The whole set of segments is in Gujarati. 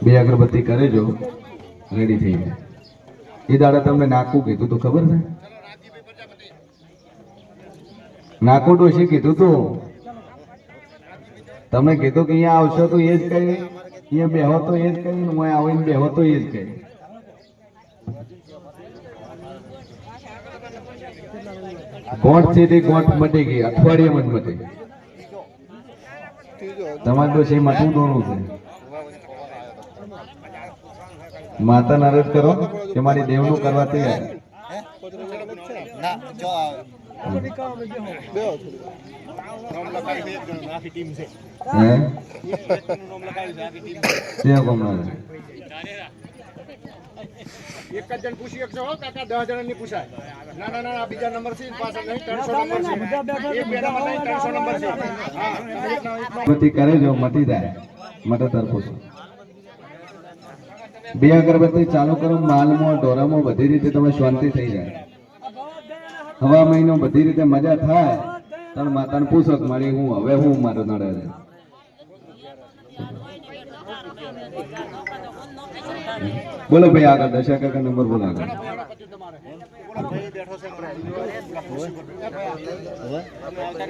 બે અગરબત્તી કરે જો રેડી થઈ જાય. એ દાડા તમને નાકું કીધું તો ખબર છે? નાકું ડોશી કીધું તું તમે કીધું કે અહીંયા આવશો તો એ જ કહી, અહીંયા બેહો તો એ જ કહી, હું આવીને બેહો તો એ જ કહી. ગોઠ છે તે ગોઠ મટી ગઈ, અઠવાડિયામાં જ મટી. તમારે ડોશી મટવું દોનું છે. માતા નારદ કરો કે મારી દેવનું કરવા તૈયાર. એક જ જણ પૂછી શકશો કાકા, 10 જણ ની પૂછાય. ના ના ના, બીજા નંબર છે પાછળ નહીં, 300 નંબર છે. એક બે નંબર નહીં, 300 નંબર છે. હા કરે જો મટી જાય, મટે તરફો. બે અગરબત્તી ચાલુ કરો, માલમાં ઢોરામાં બધી રીતે તમે શાંતિ થઈ જાય. હવા મહિનો બધી રીતે મજા થાય. તમે માતાને પૂછો કે મારી હું હવે હું મારો નડે છે. બોલો ભાઈ આગળ, દશા કાકા નંબર બોલો આગળ.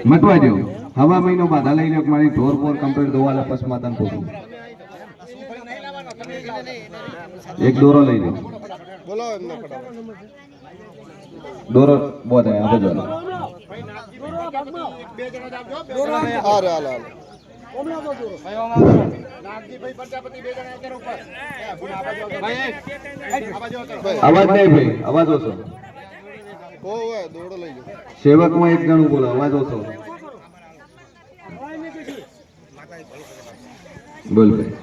મટવા દો. હવા મહિનો બાધા લઈ લો મારી ઢોર બોર કમ્પ્લીટ દોવાલા પછી માતાને પૂછું. એક દોરો લઈ લો. બોલો દોરો બોધે આ બધો. અવાજ નહીં ભાઈ, અવાજ ઓછો. સેવક માં એક જણું બોલો, અવાજ ઓછો. બોલ ભાઈ.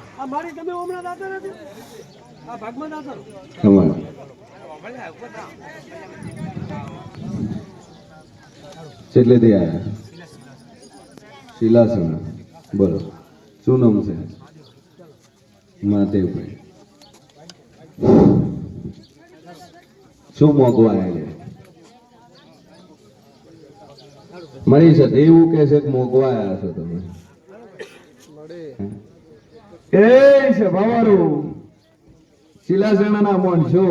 કેટલે થી આયા? શિલાસન. બોલો શું નામ છે? મહાદેવભાઈ. શું મોગવા આવ્યા છે? મળી છે એવું કે છે કે મોગવા આવ્યા છો તમે? એ છે ભવારું શિલાસેના મોન છો.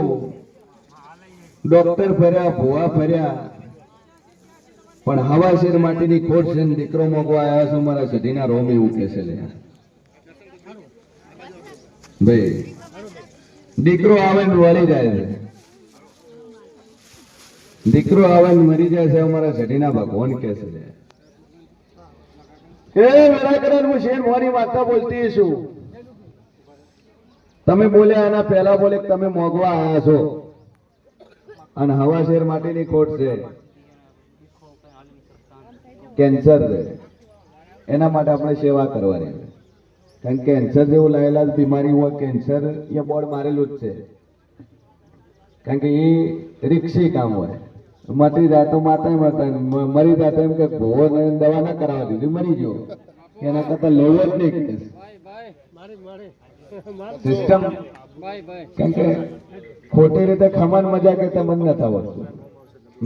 ડોક્ટર ફર્યા, ભુવા ફર્યા, પણ હવા શેર માટીની ખોટ છે. દીકરો મોગવા આવ્યા છો મારા સઢીના રોમ એવું કે છે. ભાઈ દીકરો આવે ને વળી જાય છે, દીકરો આવે ને મરી જાય છે. અમારા સઢીના ભગવાન કે છે એ મેરા કરણ હું શેર મોરી માતા બોલતી છું. તમે બોલ્યા એના પહેલા બોલે તમે મોગવા આવ્યા છો અને હવા શેર માટેની ખોટ છે, કેન્સર છે. એના માટે આપણે સેવા કરવાની. કારણ કે કેન્સર જેવું લાયેલા બીમારી હોય, કેન્સર એ બોર્ડ મારેલું જ છે. કારણ કે એ રિક્ષી કામ હોય. મટી જાય તો માતા માતા, મરી જાય તો એમ કે ભૂવો દવા ના કરાવવા દીધી, મરી ગયો. એના કરતા લેવો જ નહીં સિસ્ટમ. કારણ કે ખોટી રીતે ખમાન મજા કરતા મન નથી આવડતું,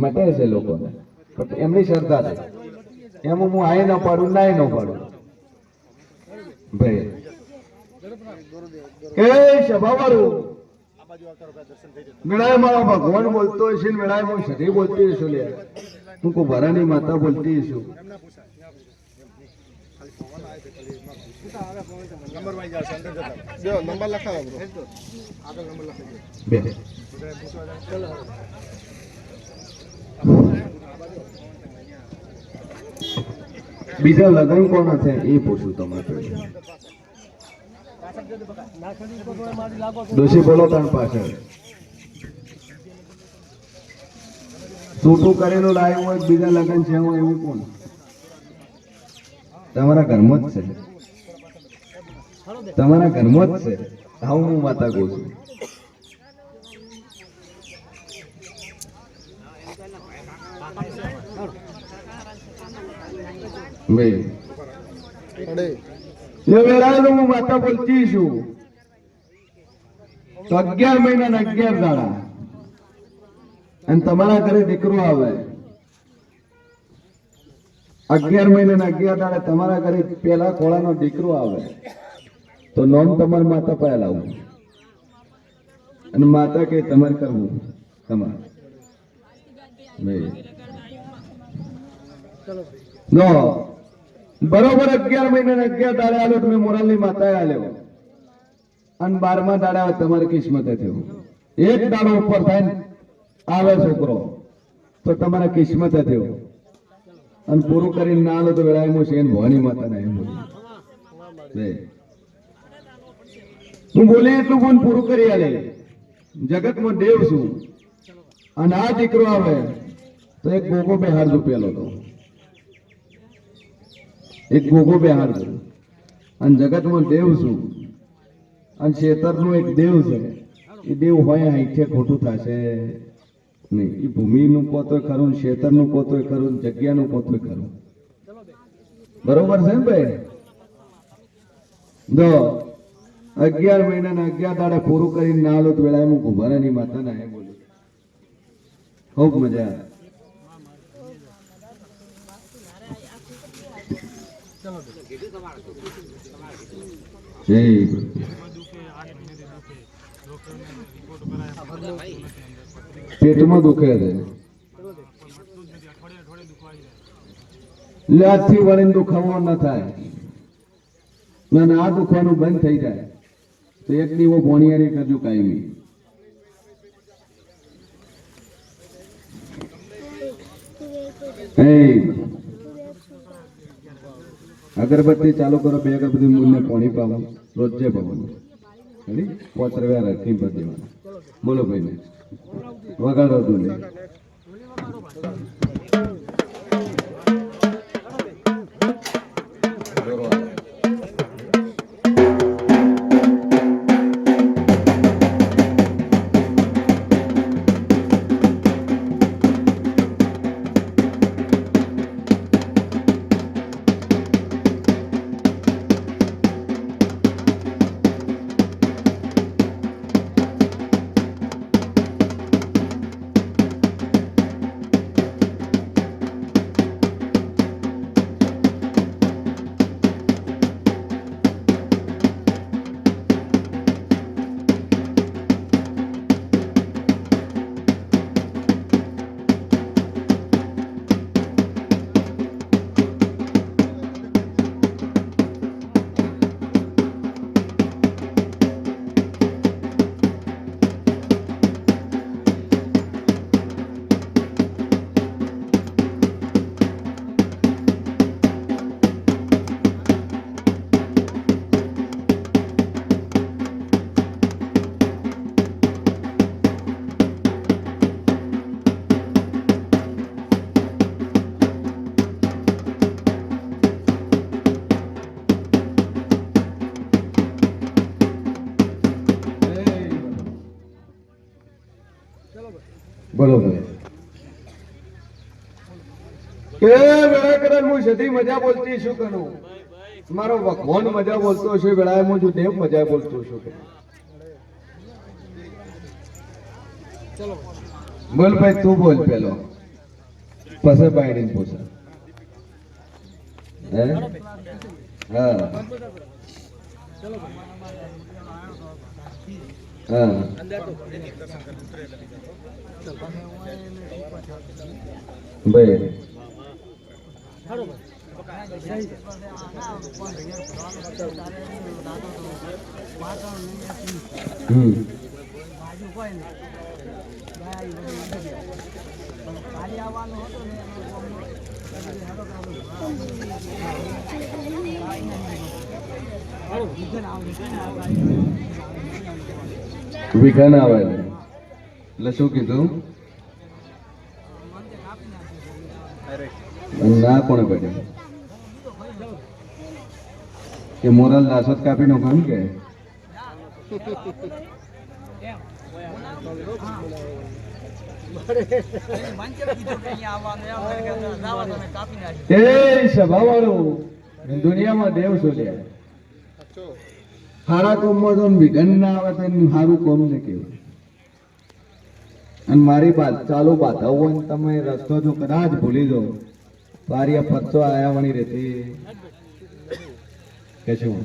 મટે છે લોકોને. એમની શ્રદ્ધા છે. એમ હું આઈ ન પાડું, નાય ન પાડું. ભાઈ એ સભાવાળું મેળાએ મારા ભગવાન બોલતો હશે, મેળાએ હું સધી બોલતી હશું. લે હું કોઈ ભરાની માતા બોલતી હશું. નંબર લખાવો આગળ, નંબર લખાવી બીજા લગ્ન કોના છે એ પૂછું તમારે. દોષી બોલો ત્રણ પાછળ. છૂટું કરેલું લાવ્યું હોય બીજા લગ્ન છે એવું કોણ? તમારા ઘરમાં જ છે, તમારા ઘરમાં જ છે. આવું હું માતા કહું છું. ભાઈ હું માતા બોલતી છું. તો 11 મહિના ને 11 દાડા અને તમારા ઘરે દીકરો આવે. 11 મહિના ને 11 દાડા તમારા ઘરે પેલા ખોળાનો દીકરો આવે. તો નોમ તમારા માતા પાસે લાવવું અને માતા કે તમારે કરવું તમારે ભાઈ નો બરોબર 11 મહિના ને 11 દાડે આલો તમે મોરાલની માતાએ આલ્યો અને 12મા દાડે તમારી કિસ્મતે થયું એક દાડો ઉપર થાય ને આવે છોકરો તો તમારા કિસ્મતે થયો અને પૂરું કરીને ના આલો તો વેળાએ છે ભવાની માતાને એમ બોલી હું બોલી એટલું બોલ પૂરું કરી આલે જગતમાં દેવ છું અને આ દીકરો આવે તો એક ગોગો બેહાર પેલો તો એક ગોગો બેહાર અને જગતમાં દેવ છું અને શેતરનું એક દેવ છે એ દેવ હોય અહીંથી ખોટું થશે નહીં. એ ભૂમિનું કોતોય ખરું, શેતરનું કોતોય ખરું, જગ્યાનું કોતોય ખરું. બરોબર છે ને ભાઈ? જો 11 મહિનાના 11 દાડે પૂરું કરીને ના આલો તો વેળાએ હું ભુવાનાની માતાના એ બોલું ખૂબ મજા આવે. જય પેટમાં દુખે છે લાથી વળીને દુખાવો ન થાય ના આ દુખવાનું બંધ થઈ જાય તો એક દીવો ભોણિયારી કરજો કાયમી. અગરબત્તી ચાલુ કરો, 2 અગરબત્તી મૂળને પાણી પાવો, રોજે પાવાનું. 5 રૂપિયા રાખી દેવાના. બોલો ભાઈ ને વગાડો તું નહીં. બોલો ભાઈ કે વેળા કદાચ હું સધી મજા બોલતી શું કરું, મારો ભગવાન મજા બોલતો છે, વેળાએ હું દેવ મજા બોલતો છું. બોલ ભાઈ તું બોલ પેલો પછી બાયડીને પૂછે. હા હા ભાઈ વિઘા ના આવે એટલે શું કીધું ના કોને પડ્યું કે મોરલ દાસત કાપી નો કામ કે સભા વાળું દુનિયામાં દેવ શોધ્યા સારા કોમમાં તો વિઘન ના આવે તો સારું કોમ ને કેવું. અને મારી વાત ચાલુ બાધા હોય ને તમે રસ્તો જો કદાચ ભૂલી જાઓ તો આ પરચો આયા વણી રહેતી કે શું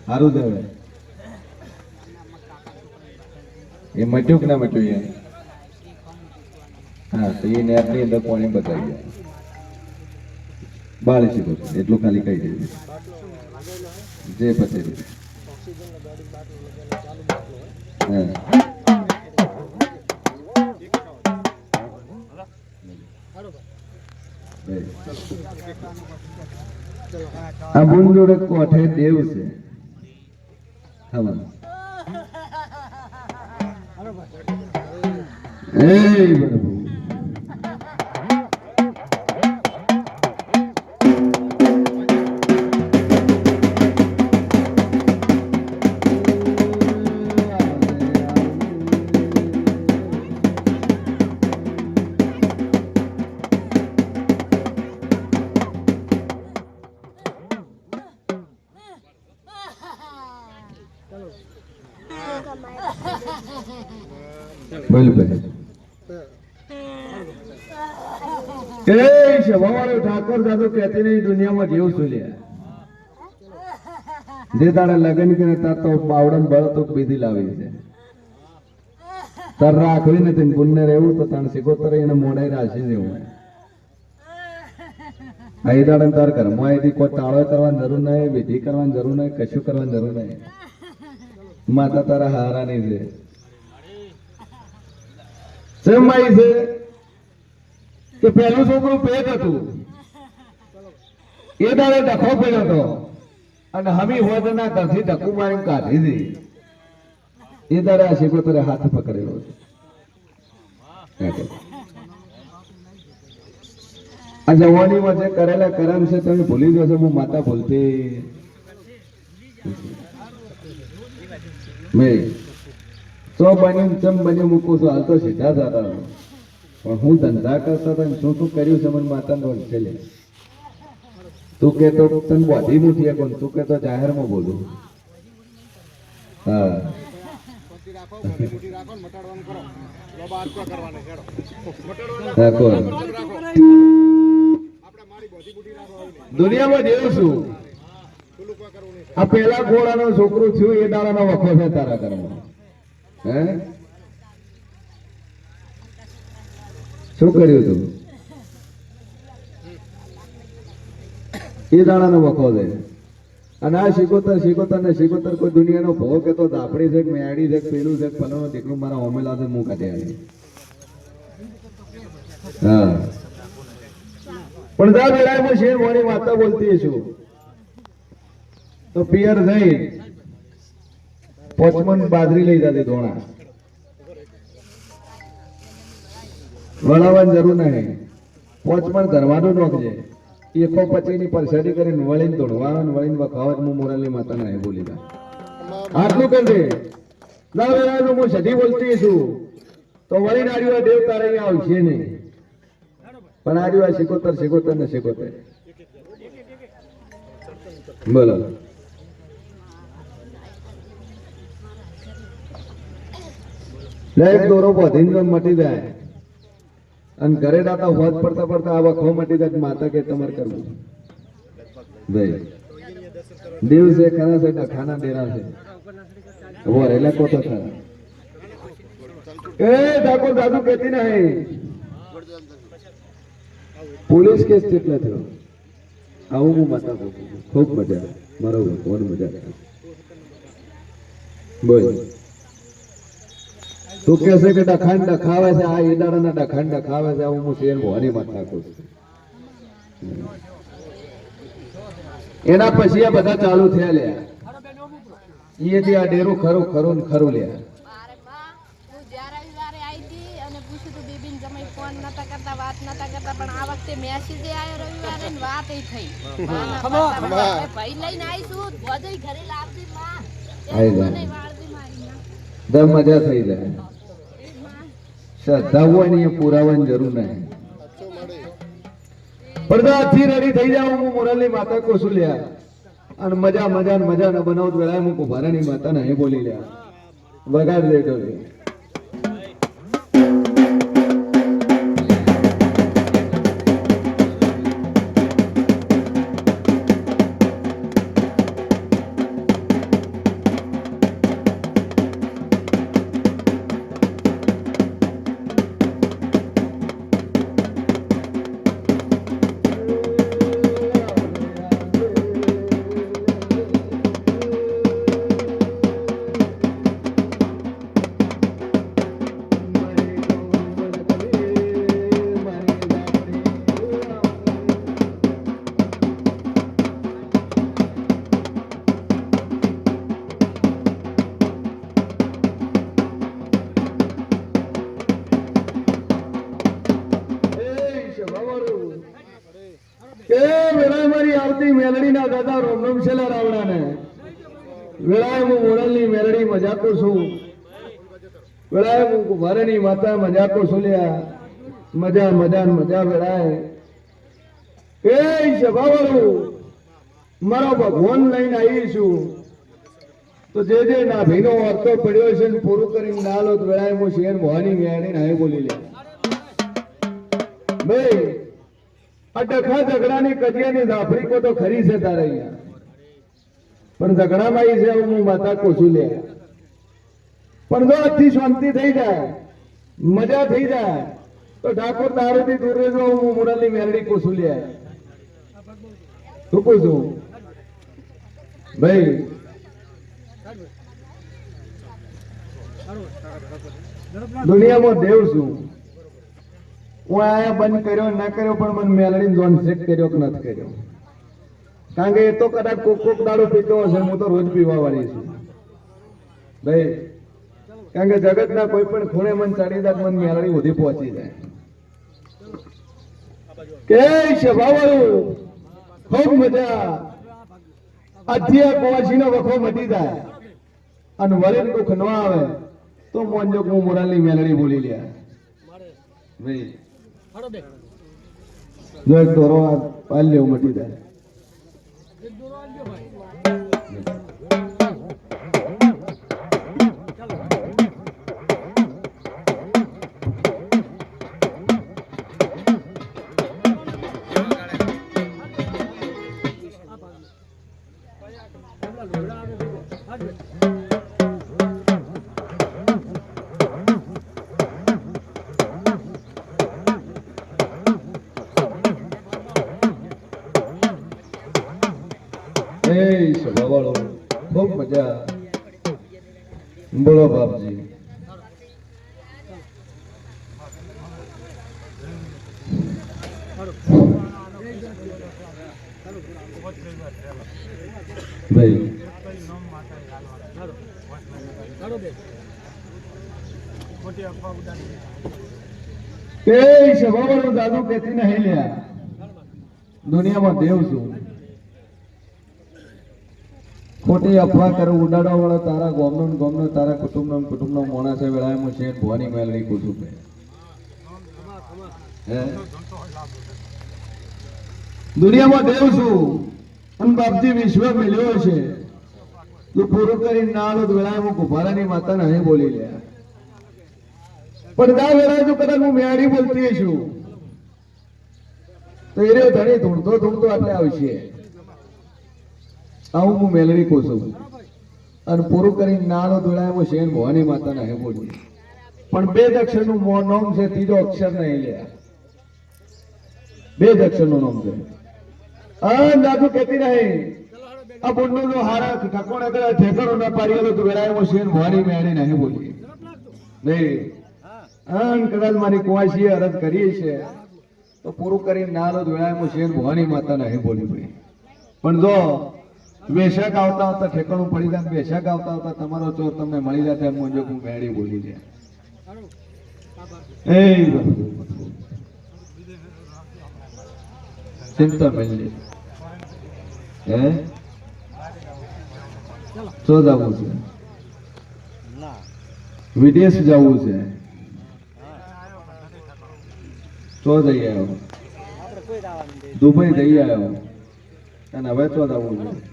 સારું દેવે એ મટ્યું કે ના મટ્યું યાર? હા તો એ નેટની અંદર પાણી બતાવી જાય. બાળી શકો છો એટલું ખાલી કહી દેજો. જે પછી હા આ બુન જોડે કોઠે દેવ છે. હા એ બરાબર. બોલ ભાઈ. એ સવારે ઠાકોર દાદુ કહેતી નહીં દુનિયામાં જેવું શું લે. જે તારે લગ્ન કરે તાર તો બાવડમ બળ તો બીધી લાવી છે. તાર રાખવી નથી પુણ્ય રહેવું તો તાર સિકોતર એને મોડાઈ રાખી દેવું. અહીં દાડે તાર ઘરમાં અહીંથી કોઈ ટાળો કરવાની જરૂર નહીં, વિધિ કરવાની જરૂર નહીં, કશું કરવાની જરૂર નહીં. માતા તારા હારાની છે. શેમાઈ છે કે પહેલું છોકરું પેટ હતું એ દાડે ડખો પડ્યો હતો અને હમી હોદના ઘરથી ડકુ મારી કાઢી હતી. એ દાડે આ શેકોતરે હાથ પકડેલો છે. આ જવાનીમાં જે કરેલા કરમ છે તમે ભૂલી જશો. હું માતા ભૂલતી મેં તો બન્યું ચમ બન્યું મૂકું છું. હાલ તો સીધા જતા પણ હું ધંધા કરતા હતા શું શું કર્યું છે મને માતાને છે. તું કેતો તને બોધી મૂઠી કોણ, તું કેતો જાહેરમાં બોલું. હા દુનિયામાં જેવું છું. આ પેલા ઘોડાનો છોકરું થયું એ દાડાનો વખો છે તારા ઘરમાં. હે શું કર્યું તું? એ દાડાનો વખો છે. અને આ શિકોતર ને શિકોતર કોઈ દુનિયાનો ભોગ કે તો દાપડી છે કે મેડી છે કે પેલું છે પલાનો દીકરું મારા હોમેલા છે મું કાઢ્યા. હા પણ જા વેળાએ હું શેર મોડી વાર્તા બોલતી છું તો પિયર જઈ પોચમન બાજરી લઈ જતી ધોણા. વળાવવાની જરૂર નહીં. પોચમન ઘરવાનું નોખજે. એકો પચીની પરસેડી કરીને વળીને ધોળવાનું વળીને વખાવત હું મોરાલી માતાને નહીં બોલી દા. આટલું કરજે. ના વેળાનું હું સધી બોલતી છું તો વળીને આર્યું દેવ તારે અહીંયા આવશે નહીં. પણ આર્યું આ શિકોતર ને શિકોતર. બોલો એક દોરો બધીને મટી જાય અને ઘરે દાતા હોત પડતા પડતા આ વખો મટી જાય. માતા કે તમારે કરવું ભાઈ દેવ છે ખરા છે ડખાના ડેરા છે વરેલા કોતો ખરા. એ ઠાકોર દાદુ કહેતી નહીં પોલીસ કેસ કેટલા થયો. આવું હું માતા બોલું. ખૂબ મજા મારો ભગવાન મજા બોલ. તું કે છે કે ડખાણ ડખાવે છે આ ઈડાડાના ડખાણ ડખાવે છે. હું શેર ભવાની માં નાખું છું. એના પછી આ બધા ચાલુ થયા લ્યા. એથી આ ડેરું ખરું ખરું ને ખરું લ્યા. મજા થઈ જાય. શ્રદ્ધા હોય ને એ પુરાવાની જરૂર નહીં. પડદાથી રેડી થઈ જાવ હું મોરાલી માતા કોશું લ્યા અને મજા ન બનાવત વેળાએ હું કુભારાની માતા નહીં બોલી લ્યા. વગાડ દે ડોલી. મારી આવતી મેલડીના દાદા રોમ છેલા રાવણાને વેળાએ હું મોરલની મેલડી મજાકો છું વેળાએ હું કુંભારની માતા મજાકો છું લ્યા મજા મજા ને મજા વેળાએ એ સભાવાળું મારો ભગવાન લઈને આવી છું તો જે ના ભીનો અર્થો પડ્યો છે ને પૂરું કરીને ના લો તો વેળાએ હું શેર મોહની મેળડી નહીં બોલી લે ભાઈ આ ડખા ઝઘડાની કજિયાની ઝાફડી કો તો ખરી છે તારે અહીંયા પણ ઝઘડામાં આવી છે હું માતા કોશું લે પણ જો આજથી શાંતિ થઈ જાય મજા થઈ જાય તો ઠાકોર દારૂથી દૂર રહેજો હું મોરલની મેલડી કોશું લે શું પૂછું ભાઈ દુનિયામાં દેવ છું હું આયા બંધ કર્યો ના કર્યો પણ મને મેલડીને જોન શેક કર્યો કે નથી કર્યો કારણ કે એ તો કદાચ કોક દાડો પીતો હશે હું તો રોજ પીવા વાળી છું ભાઈ કારણ કે જગતના કોઈ પણ ખૂણે મન ચડી જાય મન મેલડી સુધી પહોંચી જાય કે સભાવાળું ખૂબ મજા આજથી આ કુવાસીનો વખો મટી જાય અને વળી દુઃખ ન આવે તો મોનજો હું મોરાલની મેલડી બોલી લે ભાઈ જો એક દોરો પાલ લેવું મટી જાય સભાવાળો ખૂબ મજા બોલો બાપજી ભાઈ એ સભાવાળો દાદુ કેતી નહીં લ્યા દુનિયામાં દેવ છું ખોટી અફવા કરે ઉડાડવા વાળો તારા ગોમનો તારા કુટુંબનો મોણા છે વેળામાં છે ભવાની મેલડી કુસુમ દુનિયામાં દેવ છું અને બાપજી વિશ્વ મિલ્યો છે તું પૂરું કરીને ના આલો તો વેળામાં કુંભારાની માતાને અહીં બોલી લે પણ દા વેળા જો કદાચ હું મેળી બોલતી છું તો એ રહ્યો ધણી ધૂણતો આટલે આવશે આવું હું મેલડી કોશું અને પૂરું કરીને નાનો દોડાય શેન ભવાની માતાના હે બોલી પણ બે જ અક્ષરનું નામ છે ત્રીજો અક્ષર નહીં લે બે જ અક્ષરનું નામ છે આ દાદુ કહેતી રહી આ બોલનો જો હારા ઠકોણે કરે ઠેકરો ના પાડ્યો તો વેરાય શેન ભવાની મેળી નહીં બોલી નહીં અન કદાચ મારી કુવાસી અરજ કરી છે તો પૂરું કરીને નાનો દોડાય શેન ભવાની માતાના હે બોલી ભાઈ પણ જો વેશાક આવતા ઠેકાણું પડી જાય વેશાક આવતા તમારો ચોર તમને મળી જાય તેમ મુંજો હું મેળી બોલી છે એ ચિંતા મળી હે તો જવું છે વિદેશ જવું છે તો જઈ આવ્યો દુબઈ જઈ આવ્યો અને હવે તો જવું છે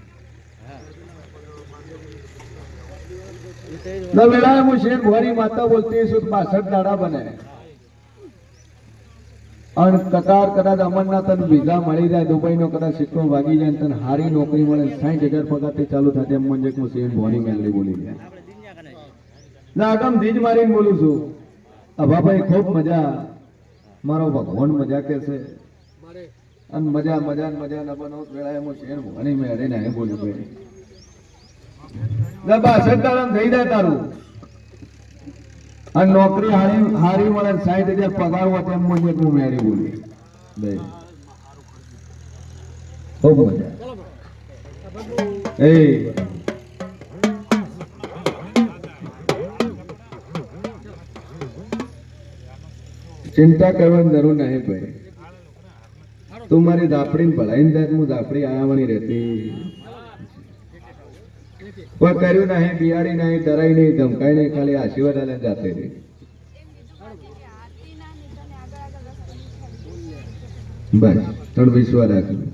વેળાએ હું શેર ભવાની માતા બોલતી છું 62 દાડા બને અને કદાચ અમરનાથ તને વિઝા મળી જાય દુબઈનો કદાચ સિક્કો ભાગી જાય તને હારી નોકરી મળે 60,000 પગારથી ચાલુ થાય એમ મને હું શેર ભવાની મેલડી બોલી જાય ના આગમ ધીજ મારીને બોલું છું અભાભાઈ ખૂબ મજા મારો ભગવાન મજા કે છે અને મજા ન બનો વેળાએ હું શેર ભવાની મેળડી ને બોલ્યું ભાઈ 62 દાડા થઈ જાય તારું અને નોકરી હારી મળે 60,000 પગાર હોય તેમ મને હું મેળી બોલી ભાઈ ખૂબ મજા એ ચિંતા કરવાની જરૂર નહીં ભાઈ તું મારી ઝાપડીને ભલાઈને જાય હું ઝાપડી આયામણી રહેતી કોઈ કર્યું નહીં બિયાડી નહીં ડરાઈ નહીં ધમકાઈ નહીં ખાલી આશીર્વાદ આલે જાતે રહી બસ થોડું વિશ્વાસ રાખ્યું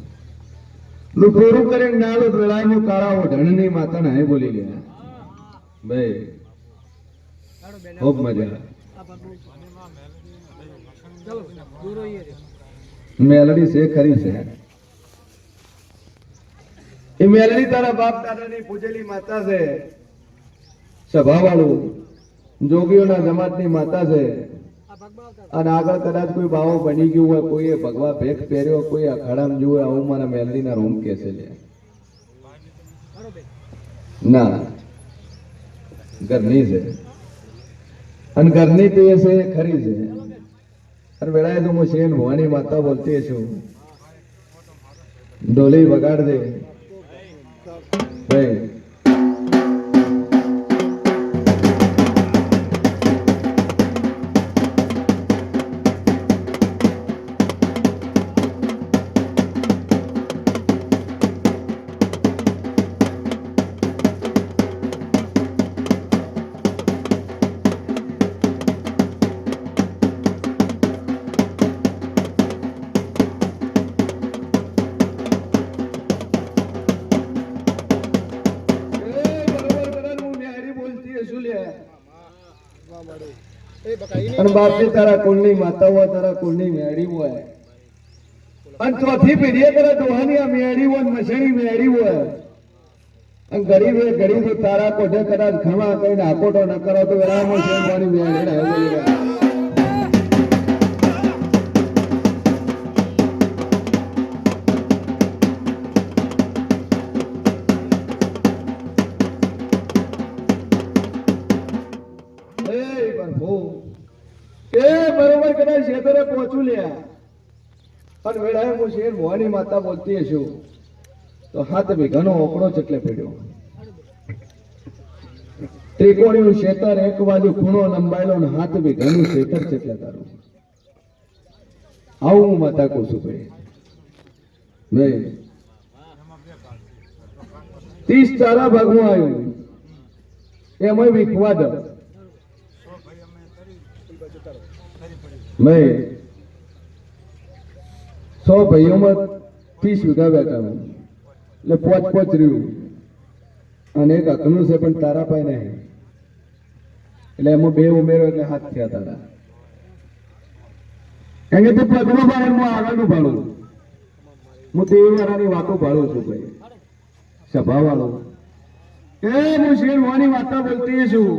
નું પૂરું કરીને નાલું વેળાનું કાળા ઓઢણની માતા નહીં બોલી ગયા ભાઈ ખૂબ મજા મેલડી છે ખરી છે એ મેલડી તારા બાપ દાદાની પૂજેલી માતા છે સભાવાળું જોગીઓના જમાતની માતા છે અને આગળ કદાચ કોઈ બાવો બની ગયું હોય કોઈએ ભગવા ભેખ પહેર્યો કોઈ અખાડામાં જોવે આવું મારા મેલડીના રૂમ કે છે ના ઘરની છે અને ઘરની તો એ છે ખરી છે અને વેળાએ તો હું શેન ભવાની માતા બોલતી છું ડોલી વગાડ દે ભાઈ અને બાપજી તારા કુળની માતા હોય તારા કુળની મેળી હોય અને ચોથી પેઢીએ તારા ડોહાની આ મેળી હોય મસણી મેળી હોય અને ગરીબ એ ગરીબ તારા કોઠે કદાચ ખમા કઈ નાકોટો ન કરો તો રામો શેરવાની મેળી રહે બોલી રહ્યા બરોબર કદાચ શેતરે પહોંચું લ્યા પણ વેળાએ હું શેર ભવાની માતા બોલતી છું તો હાથ વીઘાનો ઓકડો ચટલે પડ્યો ત્રિકોણીનું શેતર એક બાજુ ખૂણો લંબાયેલો ને હાથ વીઘાનું શેતર ચટલે તારું આવું હું માતા કહું છું ભાઈ 30 ચારા ભાગમાં આવ્યું એમાં વીખવા દો મેં 100 ભાઈઓમાં 30 વીઘા બેઠા એટલે પોચ રહ્યું અને એક અકનું છે પણ તારા પાસે નહીં એટલે એમાં 2 ઉમેરો એટલે હાથ થયા તારા કારણ કે તું પગમાં ભાઈ હું આગળનું ભાડું હું તેવી વાળાની વાતો ભાડું છું ભાઈ સભા વાળો હું શેરવાની વાતો બોલતી છું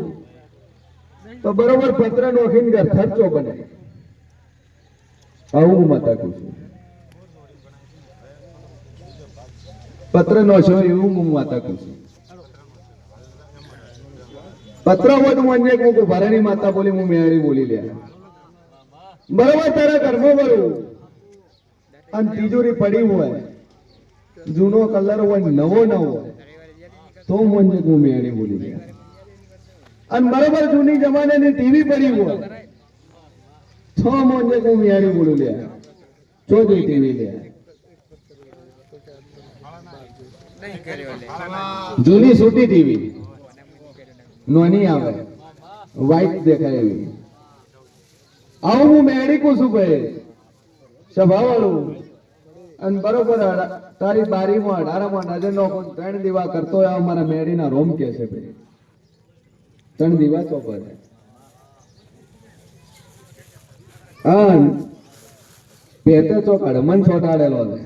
તો બરોબર પત્ર નોખીને ઘર ખર્ચો બને આવું હું માતા કહું છું પત્ર નો છો એવું હું માતા કહું છું પત્ર હોય તો મને કહું ભરાની માતા બોલી હું મેળી બોલી લે બરોબર તારા ઘરમાં ભરું અને તિજોરી પડી હોય જૂનો કલર હોય નવો ન હોય તો મને હું મેળી બોલી લે અને બરોબર જૂની જમાનાની ટીવી પડી હોય તો મને હું મેળી બોલું લે ચોથી ટીવી લે જૂની સૂટી ટીવી નોની આવે વ્હાઈટ દેખાય એવી આવું હું મેળી કહું છું ભાઈ સભાવાળું અને બરોબર તારી બારીમાં 18માં નજર નો 3 દીવા કરતો હોય મારા મેળીના રોમ કે છે ભાઈ 3 દીવા ચોપર પેટે ચોક હડમન ચોટાડેલો છે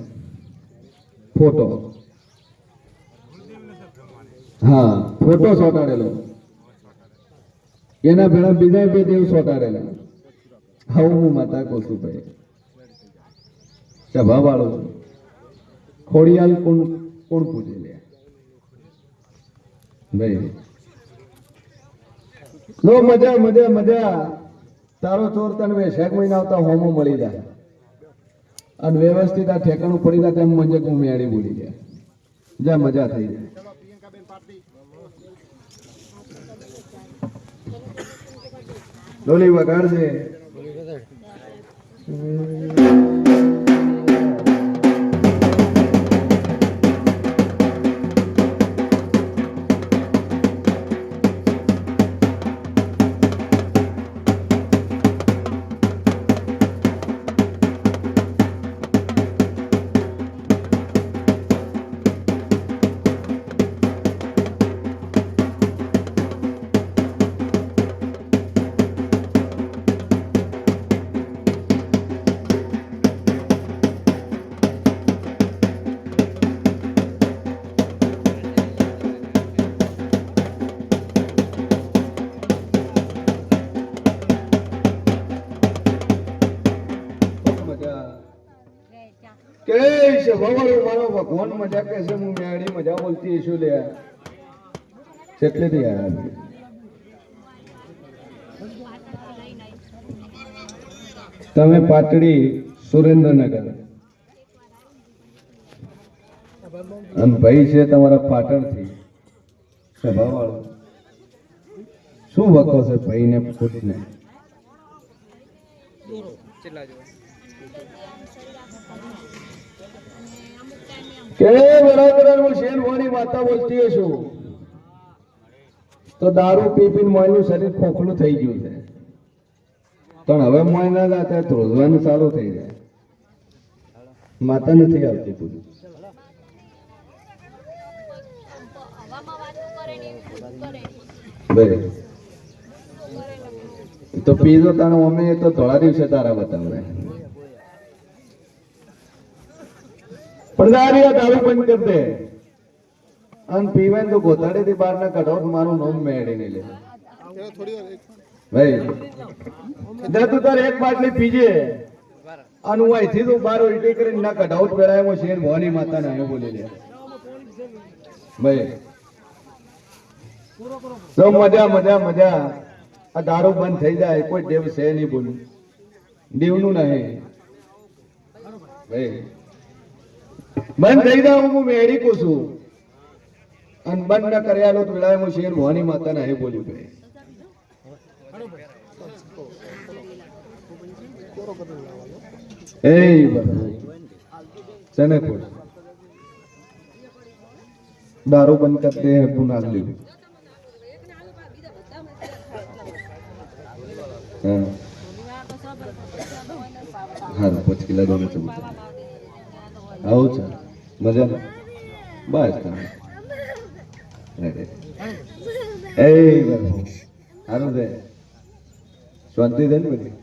ફોટો હા ફોટો ચોટાડેલો એના ભેળા બીજા 2 દેવ ચોટાડેલા આવું હું માતા કહું છું ભાઈ સભા વાળો ખોડિયાલ કોણ પૂજે લે ભાઈ લો મજા મજા મજા તારો ચોર તને 6 મહિના આવતા હોમો મળી જાય અને વ્યવસ્થિત આ ઠેકાણું પડી જાય તેમ મંજે હું મેળી બોલી જાય જા મજા થઈ જાય ડોલી વગાડજે સભાવાળો મારો ભગવાન મજા કે છે હું મેળી મજા બોલતી છું લે કેટલેથી આયા તમે પાટડી સુરેન્દ્રનગર અને ભાઈ છે તમારા પાટણથી સભાવાળો શું વખો છે ભાઈને ખુદને કે વડાપ્રધાન શેર મોની માતા બોલતી છું તો દારૂ પી પીને મોયનું શરીર ખોખલું થઈ ગયું છે પણ હવે મોય ના જાતા ધ્રોજવાનું સારું થઈ જાય માતા નથી આવતી તું તો પીધો તારો અમે તો થોડા દિવસે તારા બતાવે પણ દારૂ બંધ કરી દે અને પીવાય તો ગોતાડે થી બહાર ના કઢાવ મારું નામ મેળવી નહીં લે ભાઈ તું તારે એક બાટલી પીજે અને હું અહીંથી તું બાર ઉલટી કરીને ના કઢાવટ પેલાય શેર ભવાની માતા ના બોલી લે ભાઈ તો મજા મજા મજા આ દારૂ બંધ થઈ જાય કોઈ દેવ છે નહીં બોલું દેવનું નહીં ભાઈ બંધ થઈ જાય હું મેળી કું છું અને બંધ ન કર્યા તો વેળાએ હું શેર ભવાની માતા નહીં બોલ્યું ભાઈ એ ચને ખોટ દારૂ બંધ કરતે હે તું નાખ લીધું હા 5 કિલો દોને ચમચા આવું છે મજા બસ એ સારું છે શાંતિ દે ને બધી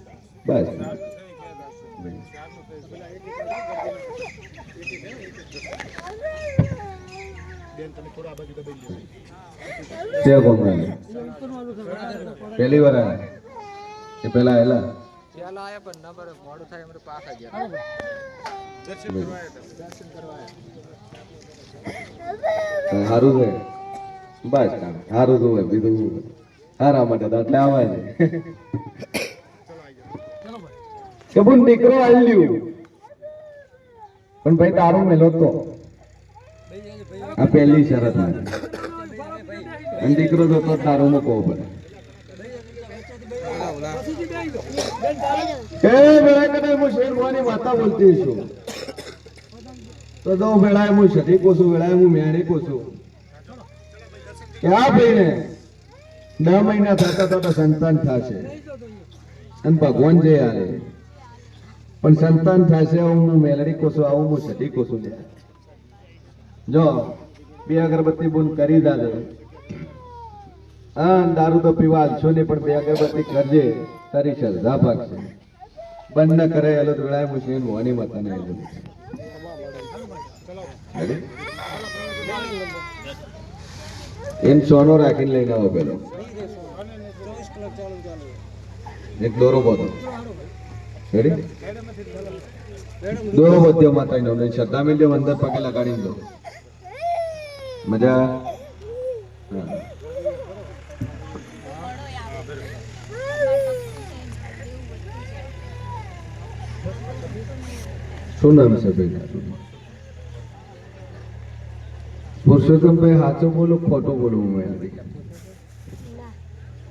બસ પહેલી વાર આયા કે પેલા આયેલા સારું છે બસ સારું તો હોય બીજું સારા માટે તો એટલે આવાય છે કે બોલ દીકરો આવી લ્યું પણ ભાઈ તારું મેલો તો આ પહેલી શરત અને દીકરો તો તારું મૂકવો પડે હું શેરવાની માતા બોલતી છું તો વેળાએ હું છઠી કોશું વેળાએ હું મેળી કોશું કે આ ભાઈને 10 મહિના થતા તો સંતાન થશે અને ભગવાન જે આવે પણ સંતાન થશે હું મેલડી કોશું આવું હું છઠી કોશું જો 2 અગરબત્તી બોલ કરી દાદે હા દારૂ તો પીવા હાલશો નહીં પણ 2 અગરબત્તી કરજે તારી શ્રદ્ધા પાકશે બંધ ન કરે એલો વેળાએ હું શેર ભવાની માતા ને એમ સોનો રાખીને લઈને આવો પેલો એક દોરો બધો રેડી દોરો બધો માતા નો શ્રદ્ધા મિલ્યો અંદર પગે લગાડી દો મજા શું નામ છે ભાઈ પુરુષોત્તમભાઈ સાચું બોલું ખોટું બોલું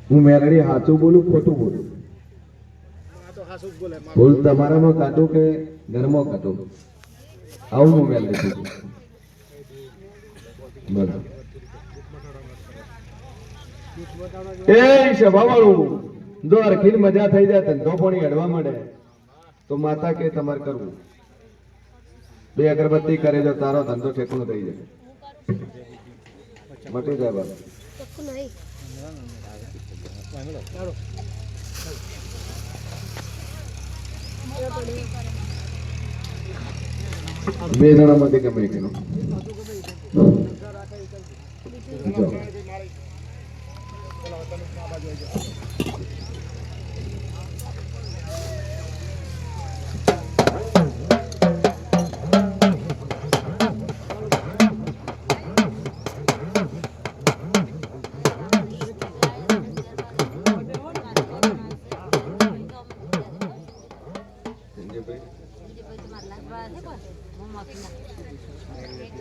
હું મેલડી સાચું બોલું ખોટું બોલું ભૂલ તમારામાં કાઢું કે ઘરમાં કાઢું આવું હું મેલડી છું બરાબર એ સભાવાળું જો અરખી મજા થઈ જાય ધંધો પાણી હડવા મળે તો માતા કે તમારે કરવું 2 અગરબત્તી કરે જો તારો ધંધો ઠેકણો થઈ જાય મટી જાય બાબા બે જણામાંથી ગમે કેનો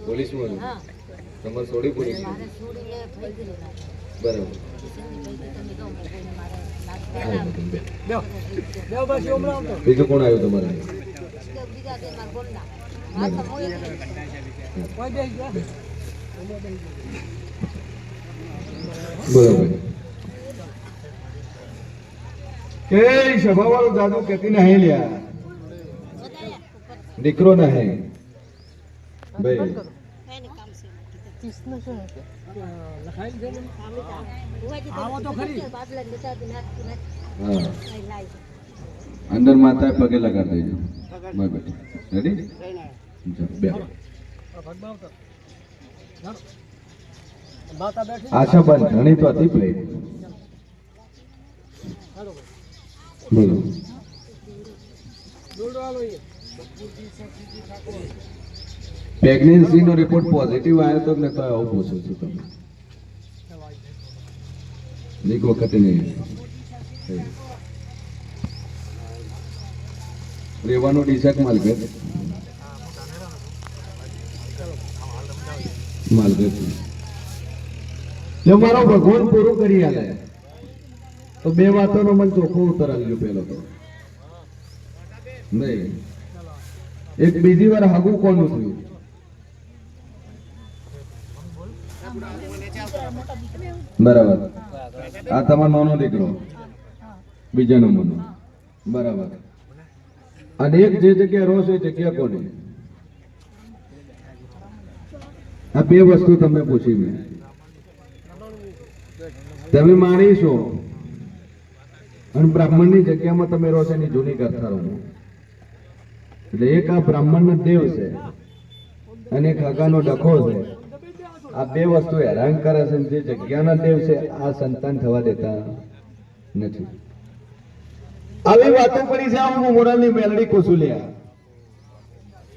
પોલીસમાં તમારે છોડી પોલીસ બરાબર. બીજું કોણ આવ્યું તમારે? બરાબર. કે સભા વાળું દાદુ કેતી નહીં લ્યા, દીકરો નહીં ભાઈ. હા, અંદર માતા પગે લગાડી દેજો. માય બેટા રેડી? બે આશા બંધ ઘણી તો હતી પ્લેટ. બોલો. પ્રેગ્નન્સી નો રિપોર્ટ પોઝિટિવ આવ્યો તો ને તો આવું પૂછું છું તમે એક વખત નહીં રેવાનું ડીસક માલગર જો મારો ભગવાન પૂરું કરી આલે તો બે વાતોનો મન ચોખ્ખો ઉત્તર આવ્યો. પેલો તો નહીં, એક બીજી વાર હાગું કોનું થયું? બરાબર. આ તમારો નાનો દીકરો બીજા નંબરનો બરાબર. અને એક જે જગ્યા રહો છો એ જગ્યા કોની? આ બે વસ્તુ તમને પૂછી મેં. તમે માણીશો અને બ્રાહ્મણની જગ્યામાં તમે રહો છો એની જૂની કથા રહો. એટલે એક આ બ્રાહ્મણનો દેવ છે અને એક હગાનો ડખો છે. આ બે વસ્તુ હેરાન કરે છે. જે જગ્યાના દેવ છે આ સંતાન થવા દેતા નથી. આવી વાતો કરી છે. હું મોરાલની મેલડી કોસુલિયા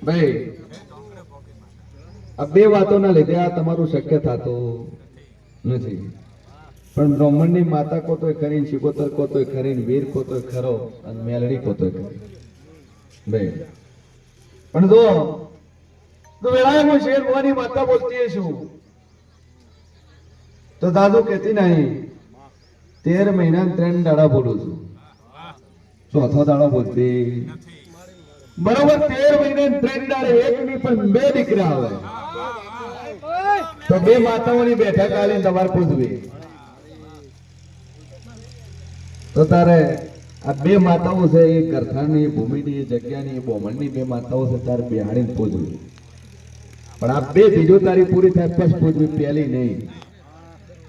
ભાઈ, આ બે વાતોના લીધે આ તમારું શક્ય થતું નથી. પણ બ્રાહ્મણની માતા કો તોય ખરી, શિકોતર કો તોય ખરી, વીર કો તોય ખરો અને મેલડી કો તોય ખરી ભાઈ. પણ જો વેળાએ હું શેર ભવાની માતા બોલતી છું તો દાદુ કહેતી નહીં 13 મહિના 3 દાડા બોલું છું. ચોથો દાડો બોલતી બરોબર. 13 મહિને 3 દાડે એક ની પણ બે દીકરા આવે તો બે માતાઓની બેઠક આવીને તમારે પૂછવી તો તારે આ બે માતાઓ છે એ ગરખાની ભૂમિની જગ્યાની બોમણની બે માતાઓ છે તારે બિહાડીને પૂછવી. પણ આ બે બીજો તારી પૂરી થાય પછી પૂછવી, પહેલી નહીં.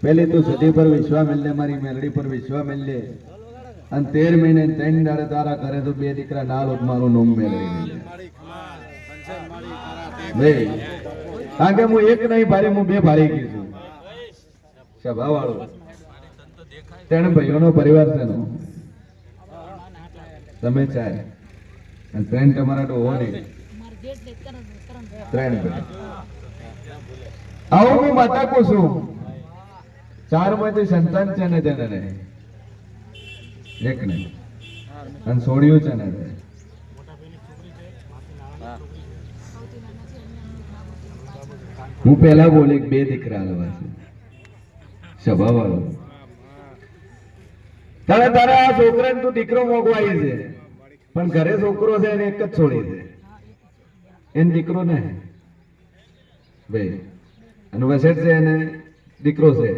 પહેલી તું સદી પર વિશ્વા મેળલે, મારી મેલડી પર વિશ્વા મેળલે અને 13 મહિને 3 દાડે તારા કરે તો બે દીકરા ના લોટ મારું નોમ મેળવી નહીં. કારણ કે હું એક નહીં ભારી, હું બે ભારી ગઈ છું. સભા વાળો 3 ભાઈઓનો પરિવાર છે નો તમે 4 અને ફ્રેન્ડ તમારા તો હો નહીં 3 ભાઈ. આવું હું માતા કો છું. 4 માંથી સંતાન છે ને તેને નહીં, એક નહીં અને છોડ્યું છે ને. હું પેલા બોલી 2 દીકરા આલવા છે. સભા વાળો તારે તારા આ છોકરાને તું દીકરો મોગવાઈ છે પણ ઘરે છોકરો છે એને એક જ છોડી છે એને દીકરો ને ભાઈ. અને વસેટ છે એને દીકરો છે.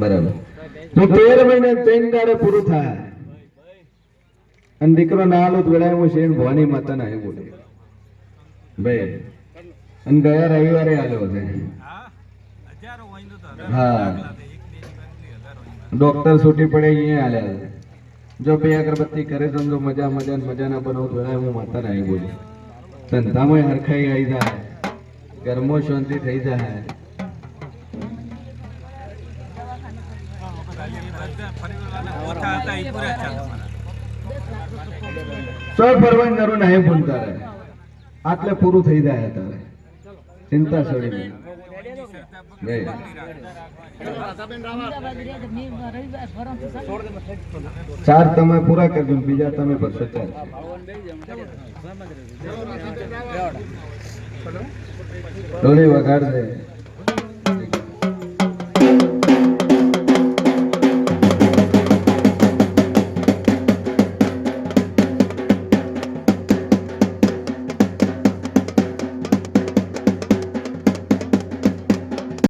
બરાબર. તો 13 મહિને 3 દાડે પૂરું થાય અને દીકરો ના આલો વેળાએ હું શેણ ભવાની માતા ના બોલે ભાઈ. અને ગયા રવિવારે આવ્યો છે. હા, ડોક્ટર છૂટી પડે અહીંયા આલ્યા છે. જો 2 અગરબત્તી કરે તો મજા મજા મજાના બનાવું વેળાએ હું માતા ના બોલે. ધંધામાં હરખાઈ આવી જાય, ઘરમાં શાંતિ થઈ જાય. ચોય ફરવાની જરૂર નહીં ભૂલતા રહે. આટલે પૂરું થઈ જાય તારે ચિંતા છોડી. જય. ચલો, રાધાબેન રાવલ. 4 તમે પૂરા કરજો ને બીજા તમે ભરશો 4. ચલો, રાધાબેન રાવલ. ડોલી વગાડ દે.